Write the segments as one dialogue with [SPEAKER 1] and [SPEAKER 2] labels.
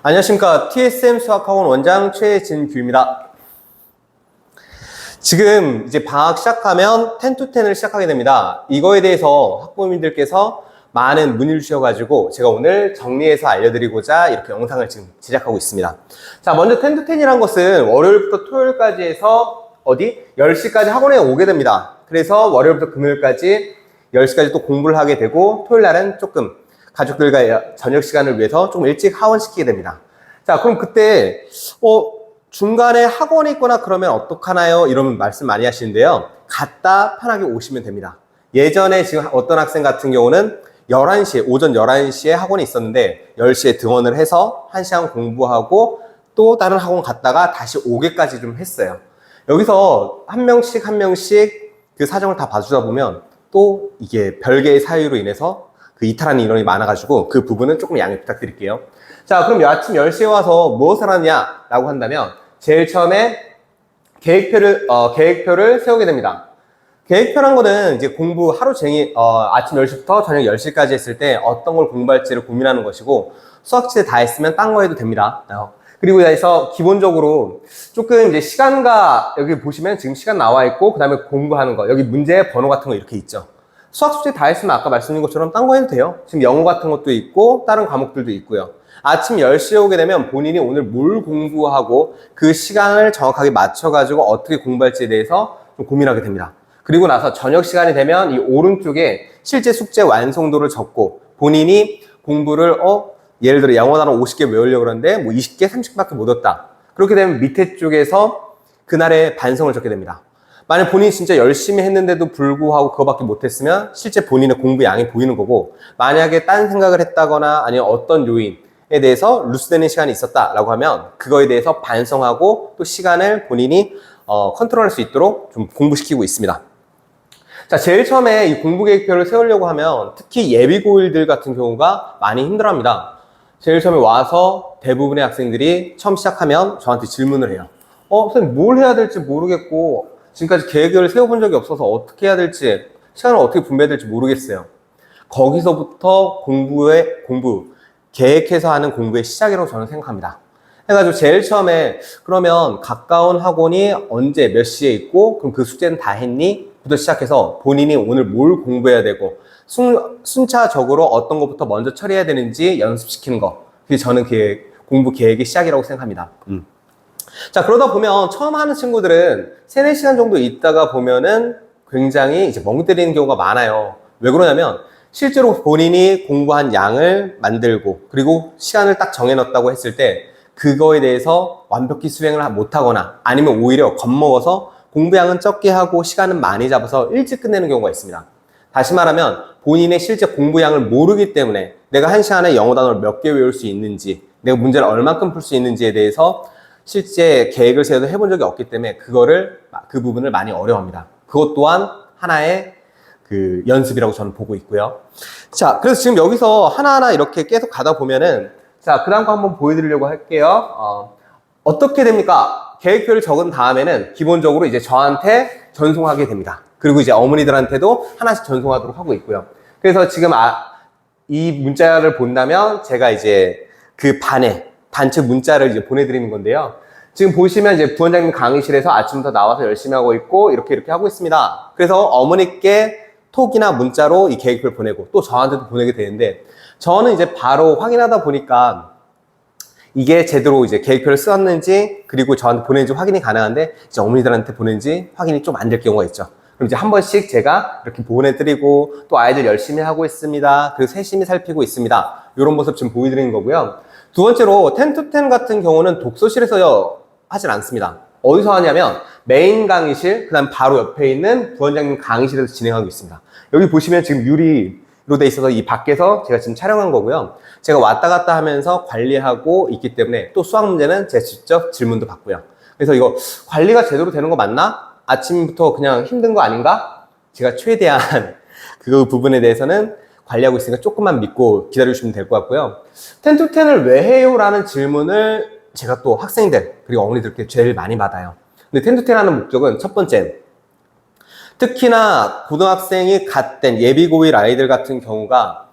[SPEAKER 1] 안녕하십니까. TSM 수학학원 원장 최진규입니다. 지금 이제 방학 시작하면 10to10을 시작하게 됩니다. 이거에 대해서 학부모님들께서 많은 문의를 주셔가지고 제가 오늘 정리해서 알려드리고자 이렇게 영상을 지금 제작하고 있습니다. 자, 먼저 10to10이란 것은 월요일부터 토요일까지 해서 10시까지 학원에 오게 됩니다. 그래서 월요일부터 금요일까지 10시까지 또 공부를 하게 되고 토요일날은 조금 가족들과 저녁 시간을 위해서 좀 일찍 하원시키게 됩니다. 자, 그럼 그때 중간에 학원이 있거나 그러면 어떡하나요? 이런 말씀 많이 하시는데요. 갔다 편하게 오시면 됩니다. 예전에 지금 어떤 학생 같은 경우는 11시에, 오전 11시에 학원이 있었는데 10시에 등원을 해서 1시간 공부하고 또 다른 학원 갔다가 다시 오게까지 좀 했어요. 여기서 한 명씩 그 사정을 다 봐주다 보면 또 이게 별개의 사유로 인해서 그 이탈하는 인원이 많아가지고 그 부분은 조금 양해 부탁드릴게요. 자, 그럼 아침 10시에 와서 무엇을 하느냐라고 한다면 제일 처음에 계획표를 세우게 됩니다. 계획표란 거는 이제 공부 하루 종일 아침 10시부터 저녁 10시까지 했을 때 어떤 걸 공부할지를 고민하는 것이고 수학지에 다 했으면 딴 거 해도 됩니다. 그리고 나서 기본적으로 조금 이제 시간과 여기 보시면 지금 시간 나와 있고 그 다음에 공부하는 거 여기 문제 번호 같은 거 이렇게 있죠. 수학 숙제 다 했으면 아까 말씀드린 것처럼 딴 거 해도 돼요. 지금 영어 같은 것도 있고 다른 과목들도 있고요. 아침 10시에 오게 되면 본인이 오늘 뭘 공부하고 그 시간을 정확하게 맞춰가지고 어떻게 공부할지에 대해서 좀 고민하게 됩니다. 그리고 나서 저녁 시간이 되면 이 오른쪽에 실제 숙제 완성도를 적고 본인이 공부를 예를 들어 영어 단어 50개 외우려고 그러는데 뭐 20개, 30개밖에 못 외웠다. 그렇게 되면 밑에 쪽에서 그날의 반성을 적게 됩니다. 만약 본인이 진짜 열심히 했는데도 불구하고 그거밖에 못했으면 실제 본인의 공부 양이 보이는 거고 만약에 딴 생각을 했다거나 아니면 어떤 요인에 대해서 루스되는 시간이 있었다라고 하면 그거에 대해서 반성하고 또 시간을 본인이 컨트롤할 수 있도록 좀 공부시키고 있습니다. 자, 제일 처음에 이 공부 계획표를 세우려고 하면 특히 예비고1들 같은 경우가 많이 힘들어합니다. 제일 처음에 와서 대부분의 학생들이 처음 시작하면 저한테 질문을 해요. 선생님 뭘 해야 될지 모르겠고 지금까지 계획을 세워본 적이 없어서 어떻게 해야 될지 시간을 어떻게 분배해야 될지 모르겠어요. 거기서부터 계획해서 하는 공부의 시작이라고 저는 생각합니다. 해가지고 제일 처음에 그러면 가까운 학원이 언제 몇 시에 있고 그럼 그 숙제는 다 했니? 부터 시작해서 본인이 오늘 뭘 공부해야 되고 순차적으로 어떤 것부터 먼저 처리해야 되는지 연습시키는 거 그게 저는 공부 계획의 시작이라고 생각합니다. 자, 그러다 보면 처음 하는 친구들은 3-4시간 정도 있다가 보면은 굉장히 이제 멍 때리는 경우가 많아요. 왜 그러냐면 실제로 본인이 공부한 양을 만들고 그리고 시간을 딱 정해놨다고 했을 때 그거에 대해서 완벽히 수행을 못하거나 아니면 오히려 겁먹어서 공부량은 적게 하고 시간은 많이 잡아서 일찍 끝내는 경우가 있습니다. 다시 말하면 본인의 실제 공부량을 모르기 때문에 내가 1시간에 영어 단어를 몇 개 외울 수 있는지 내가 문제를 얼만큼 풀 수 있는지에 대해서 실제 계획을 세워서 해본 적이 없기 때문에 그 부분을 많이 어려워합니다. 그것 또한 하나의 그 연습이라고 저는 보고 있고요. 자, 그래서 지금 여기서 하나하나 이렇게 계속 가다 보면은 자, 그 다음 거 한번 보여드리려고 할게요. 어떻게 됩니까? 계획표를 적은 다음에는 기본적으로 이제 저한테 전송하게 됩니다. 그리고 이제 어머니들한테도 하나씩 전송하도록 하고 있고요. 그래서 지금 이 문자를 본다면 제가 이제 그 단체 문자를 이제 보내드리는 건데요. 지금 보시면 이제 부원장님 강의실에서 아침부터 나와서 열심히 하고 있고 이렇게 하고 있습니다. 그래서 어머니께 톡이나 문자로 이 계획표를 보내고 또 저한테도 보내게 되는데 저는 이제 바로 확인하다 보니까 이게 제대로 이제 계획표를 썼는지 그리고 저한테 보낸지 확인이 가능한데 이제 어머니들한테 보낸지 확인이 좀 안 될 경우가 있죠. 그럼 이제 한 번씩 제가 이렇게 보내드리고 또 아이들 열심히 하고 있습니다. 그리고 세심히 살피고 있습니다. 이런 모습 지금 보여드리는 거고요. 두 번째로 10to10 같은 경우는 독서실에서 하진 않습니다. 어디서 하냐면 메인 강의실 그 다음 바로 옆에 있는 부원장님 강의실에서 진행하고 있습니다. 여기 보시면 지금 유리로 돼 있어서 이 밖에서 제가 지금 촬영한 거고요. 제가 왔다 갔다 하면서 관리하고 있기 때문에 또 수학 문제는 제가 직접 질문도 받고요. 그래서 이거 관리가 제대로 되는 거 맞나? 아침부터 그냥 힘든 거 아닌가? 제가 최대한 그 부분에 대해서는 관리하고 있으니까 조금만 믿고 기다려주시면 될 것 같고요. 10to10을 왜 해요? 라는 질문을 제가 또 학생들 그리고 어머니들께 제일 많이 받아요. 근데 10to10 하는 목적은 첫 번째, 특히나 고등학생이 갓된 예비고1 아이들 같은 경우가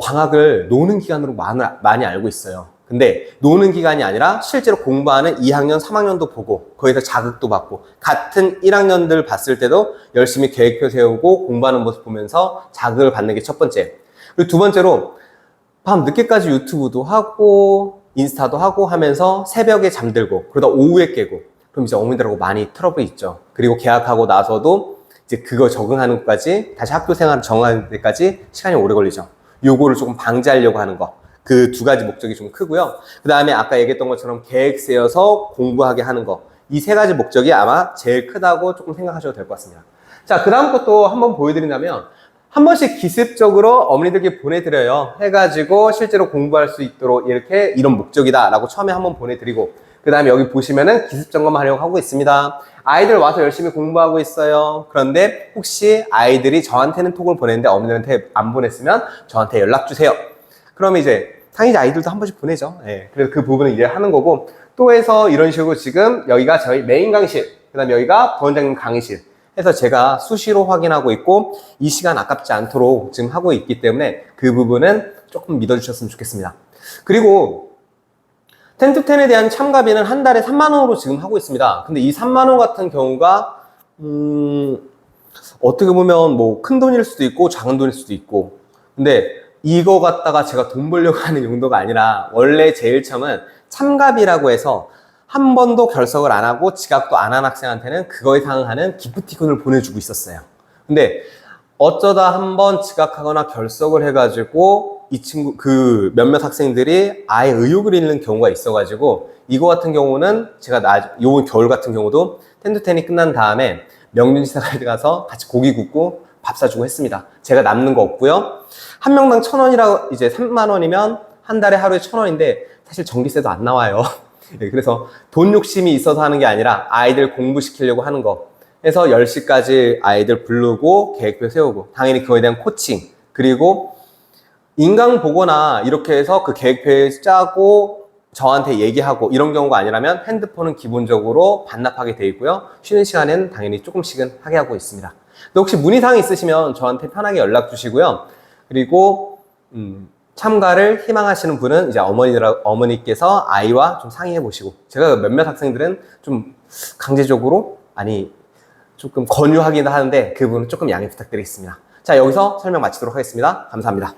[SPEAKER 1] 방학을 노는 기간으로 많이 알고 있어요. 근데 노는 기간이 아니라 실제로 공부하는 2학년, 3학년도 보고 거기서 자극도 받고 같은 1학년들 봤을 때도 열심히 계획표 세우고 공부하는 모습 보면서 자극을 받는 게 첫 번째. 그리고 두 번째로 밤 늦게까지 유튜브도 하고 인스타도 하고 하면서 새벽에 잠들고 그러다 오후에 깨고 그럼 이제 어머니들하고 많이 트러블이 있죠. 그리고 개학하고 나서도 이제 그거 적응하는 것까지 다시 학교 생활을 정하는 데까지 시간이 오래 걸리죠. 요거를 조금 방지하려고 하는 거. 그 두 가지 목적이 좀 크고요. 그 다음에 아까 얘기했던 것처럼 계획 세워서 공부하게 하는 거. 이 세 가지 목적이 아마 제일 크다고 조금 생각하셔도 될 것 같습니다. 자, 그 다음 것도 한번 보여드린다면 한 번씩 기습적으로 어머니들께 보내드려요. 해가지고 실제로 공부할 수 있도록 이렇게 이런 목적이다 라고 처음에 한번 보내드리고 그 다음에 여기 보시면은 기습 점검하려고 하고 있습니다. 아이들 와서 열심히 공부하고 있어요. 그런데 혹시 아이들이 저한테는 톡을 보냈는데 어머니들한테 안 보냈으면 저한테 연락 주세요. 그러면 이제 당연히 아이들도 한 번씩 보내죠. 예, 그래서 그 부분을 이해하는 거고 또 해서 이런 식으로 지금 여기가 저희 메인 강의실 그 다음에 여기가 부원장님 강의실 해서 제가 수시로 확인하고 있고 이 시간 아깝지 않도록 지금 하고 있기 때문에 그 부분은 조금 믿어주셨으면 좋겠습니다. 그리고 10to10에 대한 참가비는 한 달에 3만 원으로 지금 하고 있습니다. 근데 이 3만 원 같은 경우가 어떻게 보면 뭐 큰 돈일 수도 있고 작은 돈일 수도 있고 근데 이거 갖다가 제가 돈 벌려고 하는 용도가 아니라 원래 제일 처음은 참가비라고 해서 한 번도 결석을 안 하고 지각도 안 한 학생한테는 그거에 상응하는 기프티콘을 보내주고 있었어요. 근데 어쩌다 한번 지각하거나 결석을 해가지고 이 친구 그 몇몇 학생들이 아예 의욕을 잃는 경우가 있어가지고 이거 같은 경우는 제가 요 겨울 같은 경우도 10to10이 끝난 다음에 명륜시설에 가서 같이 고기 굽고 밥 사주고 했습니다. 제가 남는 거 없고요. 한 명당 1,000원이라고 이제 3만 원이면 한 달에 하루에 1,000원인데 사실 전기세도 안 나와요. 네, 그래서 돈 욕심이 있어서 하는 게 아니라 아이들 공부시키려고 하는 거. 해서 10시까지 아이들 부르고 계획표 세우고 당연히 그거에 대한 코칭 그리고 인강 보거나 이렇게 해서 그 계획표에 짜고 저한테 얘기하고 이런 경우가 아니라면 핸드폰은 기본적으로 반납하게 돼 있고요. 쉬는 시간에는 당연히 조금씩은 하게 하고 있습니다. 근데 혹시 문의사항 있으시면 저한테 편하게 연락 주시고요. 그리고 참가를 희망하시는 분은 이제 어머니께서 아이와 좀 상의해 보시고 제가 몇몇 학생들은 좀 강제적으로 조금 권유하긴 하는데 그 부분은 조금 양해 부탁드리겠습니다. 자, 여기서 설명 마치도록 하겠습니다. 감사합니다.